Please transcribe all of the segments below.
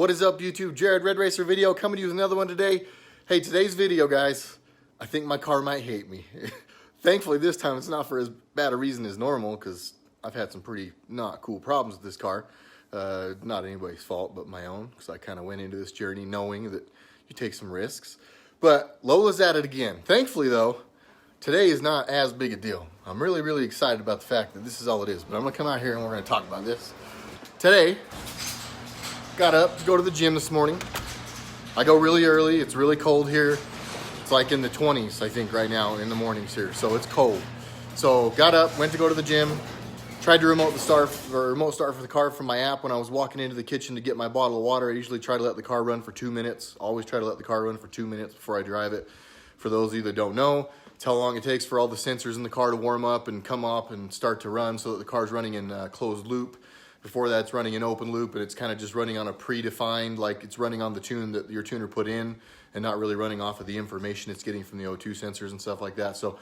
What is up, YouTube? Jared, RedRacer video, coming to you with another one today. Hey, today's video, guys, I think my car might hate me. Thankfully, this time it's not for as bad a reason as normal, because I've had some pretty not cool problems with this car. Not anybody's fault but my own, because I kind of went into this journey knowing that you take some risks. But Lola's at it again. Thankfully, though, today is not as big a deal. I'm really excited about the fact that this is all it is. But I'm going to come out here and we're going to talk about this. Today, got up to go to the gym this morning. I go really early. It's really cold here. It's like in the 20s, I think, right now in the mornings here. So it's cold. So got up, went to go to the gym. Tried to remote start for the car from my app when I was walking into the kitchen to get my bottle of water. I usually try to let the car run for 2 minutes. Always try to let the car run for 2 minutes before I drive it. For those of you that don't know, it's how long it takes for all the sensors in the car to warm up and come up and start to run so that the car's running in closed loop. Before that, it's running in open loop, and it's kind of just running on a predefined, like it's running on the tune that your tuner put in and not really running off of the information it's getting from the O2 sensors and stuff like that. So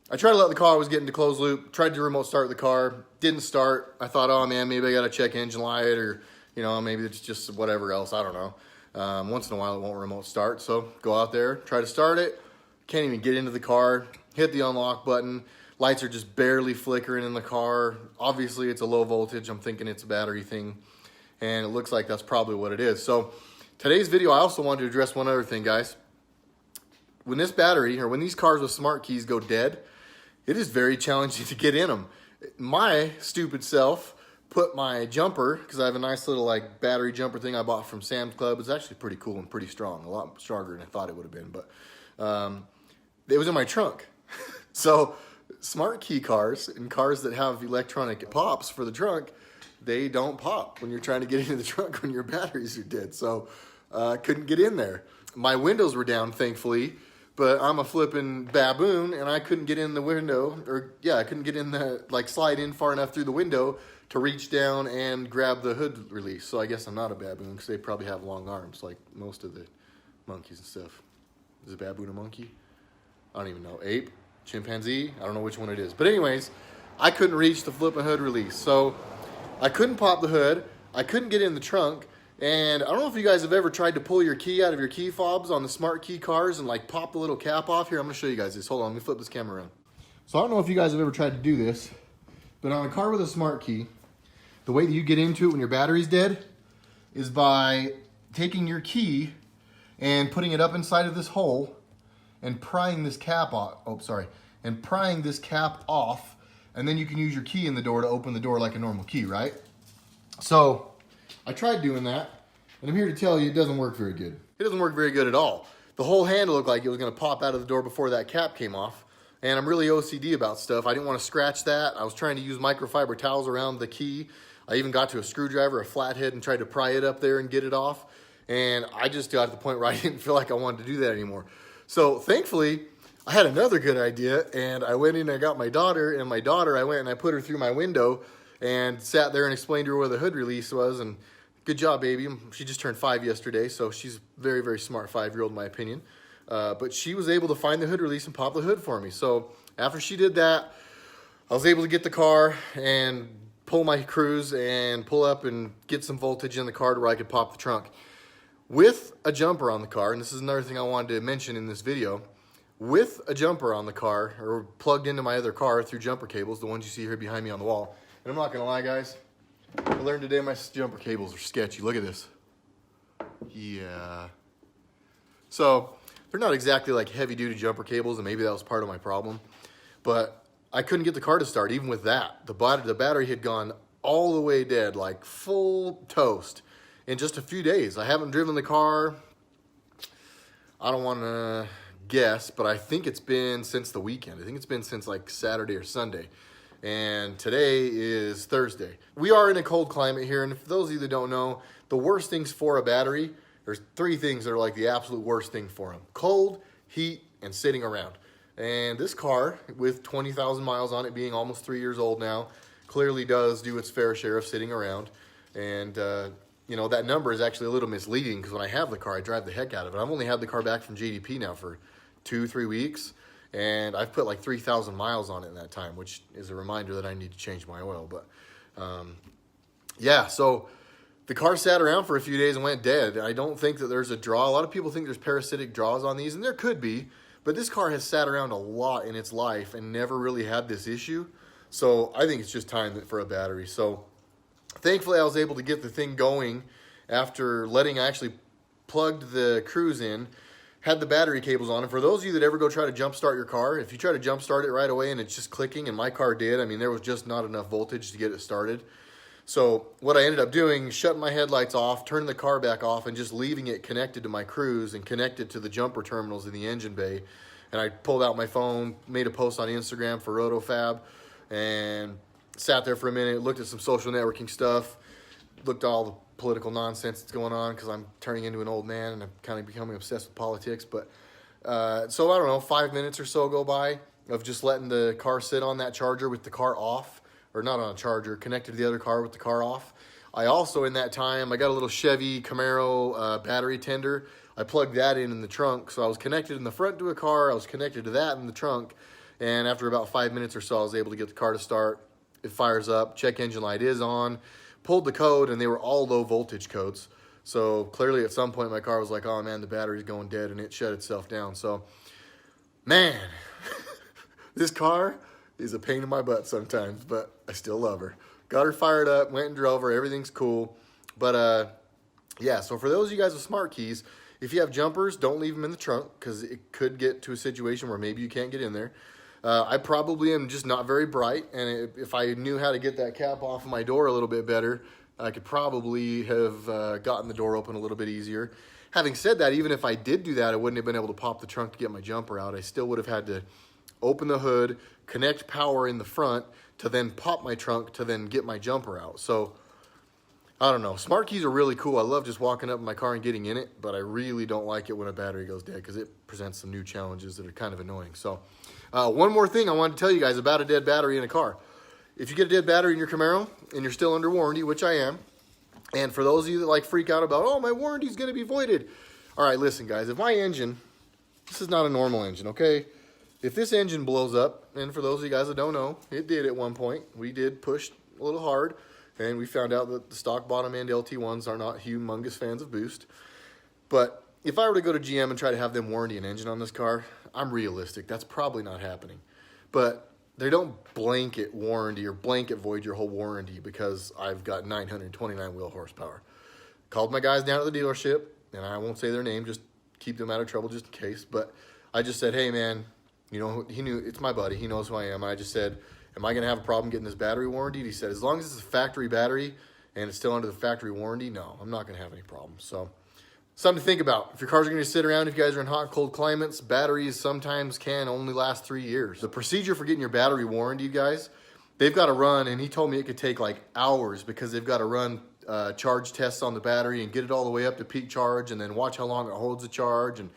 I tried to let the car, I was getting to closed loop, tried to remote start the car, didn't start. I thought, oh man, maybe I got to check engine light, or, you know, maybe it's just whatever else, I don't know. Once in a while it won't remote start, so go out there, try to start it, can't even get into the car, hit the unlock button. Lights are just barely flickering in the car. Obviously, it's a low voltage. I'm thinking it's a battery thing, and it looks like that's probably what it is. So today's video, I also wanted to address one other thing, guys. When this battery, or when these cars with smart keys go dead, it is very challenging to get in them. My stupid self put my jumper, because I have a nice little like battery jumper thing I bought from Sam's Club. It's actually pretty cool and pretty strong, a lot stronger than I thought it would have been, but it was in my trunk. So smart key cars and cars that have electronic pops for the trunk, they don't pop when you're trying to get into the trunk when your batteries are dead. So couldn't get in there. My windows were down, thankfully, but I'm a flipping baboon and I couldn't get in the window, or yeah, I couldn't get in the, like, slide in far enough through the window to reach down and grab the hood release. So I guess I'm not a baboon, because they probably have long arms like most of the monkeys and stuff. Is a baboon a monkey? I don't even know. Ape? Chimpanzee? I don't know which one it is. But anyways, I couldn't reach the flipping hood release. So I couldn't pop the hood. I couldn't get in the trunk. And I don't know if you guys have ever tried to pull your key out of your key fobs on the smart key cars and like pop the little cap off. Here, I'm going to show you guys this. Hold on, let me flip this camera around. So I don't know if you guys have ever tried to do this, but on a car with a smart key, the way that you get into it when your battery's dead is by taking your key and putting it up inside of this hole and prying this cap off. Oh, sorry. And prying this cap off, and then you can use your key in the door to open the door like a normal key, right? So I tried doing that, and I'm here to tell you it doesn't work very good. It doesn't work very good at all. The whole handle looked like it was going to pop out of the door before that cap came off, and I'm really OCD about stuff. I didn't want to scratch that. I was trying to use microfiber towels around the key. I even got to a screwdriver, a flathead, and tried to pry it up there and get it off, and I just got to the point where I didn't feel like I wanted to do that anymore. So thankfully, I had another good idea, and I went in and I got my daughter, and I went and I put her through my window and sat there and explained to her where the hood release was, and good job, baby. She just turned 5 yesterday, so she's very smart 5-year-old in my opinion. But she was able to find the hood release and pop the hood for me. So after she did that, I was able to get the car and pull my cruise and pull up and get some voltage in the car to where I could pop the trunk. With a jumper on the car, and this is another thing I wanted to mention in this video, with a jumper on the car, or plugged into my other car through jumper cables, the ones you see here behind me on the wall. And I'm not gonna lie, guys, I learned today my jumper cables are sketchy. Look at this. Yeah. So they're not exactly like heavy duty jumper cables, and maybe that was part of my problem, but I couldn't get the car to start even with that. The battery had gone all the way dead, like full toast, in just a few days. I haven't driven the car, I don't want to guess, but I think it's been since the weekend. I think it's been since like Saturday or Sunday. And today is Thursday. We are in a cold climate here, and for those of you that don't know, the worst things for a battery, there's 3 things that are like the absolute worst thing for them: cold, heat, and sitting around. And this car, with 20,000 miles on it, being almost 3 years old now, clearly does do its fair share of sitting around. And you know, that number is actually a little misleading, because when I have the car, I drive the heck out of it. I've only had the car back from JDP now for 2-3 weeks, and I've put like 3,000 miles on it in that time, which is a reminder that I need to change my oil. But yeah, so the car sat around for a few days and went dead. I don't think that there's a draw. A lot of people think there's parasitic draws on these, and there could be, but this car has sat around a lot in its life and never really had this issue. So I think it's just time for a battery. So thankfully I was able to get the thing going after I actually plugged the cruise in, had the battery cables on. And for those of you that ever go try to jump start your car, if you try to jump start it right away and it's just clicking, and my car did, I mean, there was just not enough voltage to get it started. So what I ended up doing, shutting my headlights off, turning the car back off, and just leaving it connected to my cruise and connected to the jumper terminals in the engine bay. And I pulled out my phone, made a post on Instagram for RotoFab, and sat there for a minute, looked at some social networking stuff, looked at all the political nonsense that's going on, because I'm turning into an old man and I'm kind of becoming obsessed with politics. But so I don't know, 5 minutes or so go by of just letting the car sit on that charger with the car off, or not on a charger, connected to the other car with the car off. I also, in that time, I got a little Chevy Camaro battery tender. I plugged that in the trunk, so I was connected in the front to a car, I was connected to that in the trunk, and after about 5 minutes or so, I was able to get the car to start. It fires up, check engine light is on, pulled the code, and they were all low voltage codes. So clearly at some point my car was like, oh man, the battery's going dead, and it shut itself down. So, man, this car is a pain in my butt sometimes, but I still love her. Got her fired up, went and drove her, everything's cool. But yeah, so for those of you guys with smart keys, if you have jumpers, don't leave them in the trunk, because it could get to a situation where maybe you can't get in there. I probably am just not very bright, and if I knew how to get that cap off of my door a little bit better, I could probably have gotten the door open a little bit easier. Having said that, even if I did do that, I wouldn't have been able to pop the trunk to get my jumper out. I still would have had to open the hood, connect power in the front, to then pop my trunk to then get my jumper out. So, I don't know. Smart keys are really cool. I love just walking up in my car and getting in it, but I really don't like it when a battery goes dead, because it presents some new challenges that are kind of annoying. So, one more thing I wanted to tell you guys about a dead battery in a car. If you get a dead battery in your Camaro and you're still under warranty, which I am, and for those of you that like freak out about, oh, my warranty's going to be voided. All right, listen, guys. If my engine, this is not a normal engine, okay? If this engine blows up, and for those of you guys that don't know, it did at one point. We did push a little hard, and we found out that the stock bottom end LT1s are not humongous fans of boost. But if I were to go to GM and try to have them warranty an engine on this car, I'm realistic. That's probably not happening. But they don't blanket warranty or blanket void your whole warranty because I've got 929 wheel horsepower. Called my guys down at the dealership, and I won't say their name, just keep them out of trouble just in case. But I just said, hey, man, you know, he knew, it's my buddy. He knows who I am. And I just said, am I going to have a problem getting this battery warranted? He said, as long as it's a factory battery and it's still under the factory warranty, no, I'm not going to have any problems. So, something to think about. If your cars are going to sit around, if you guys are in hot, cold climates, batteries sometimes can only last 3 years. The procedure for getting your battery warranty, guys, they've got to run, and he told me it could take like hours, because they've got to run charge tests on the battery and get it all the way up to peak charge, and then watch how long it holds the charge. And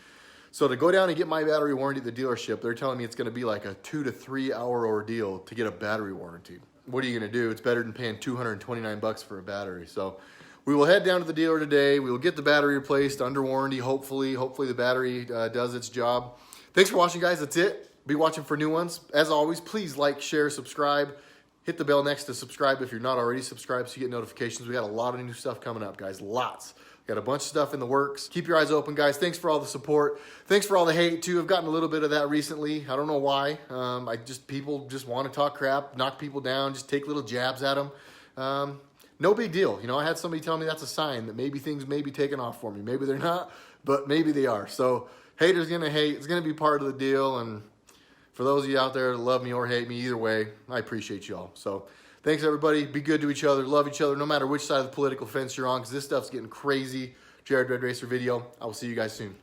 so to go down and get my battery warranty at the dealership, they're telling me it's going to be like a 2 to 3 hour ordeal to get a battery warranty. What are you going to do? It's better than paying $229 for a battery. So we will head down to the dealer today. We will get the battery replaced under warranty, hopefully. Hopefully the battery does its job. Thanks for watching, guys. That's it. Be watching for new ones. As always, please like, share, subscribe. Hit the bell next to subscribe if you're not already subscribed so you get notifications. We got a lot of new stuff coming up, guys. Lots. Got a bunch of stuff in the works. Keep your eyes open, guys. Thanks for all the support. Thanks for all the hate, too. I've gotten a little bit of that recently. I don't know why. People just want to talk crap, knock people down, just take little jabs at them. No big deal. You know, I had somebody tell me that's a sign that maybe things may be taking off for me. Maybe they're not, but maybe they are. So haters going to hate. It's going to be part of the deal. And for those of you out there that love me or hate me, either way, I appreciate you all. So thanks, everybody. Be good to each other. Love each other, no matter which side of the political fence you're on, because this stuff's getting crazy. Jared RedRacer video. I will see you guys soon.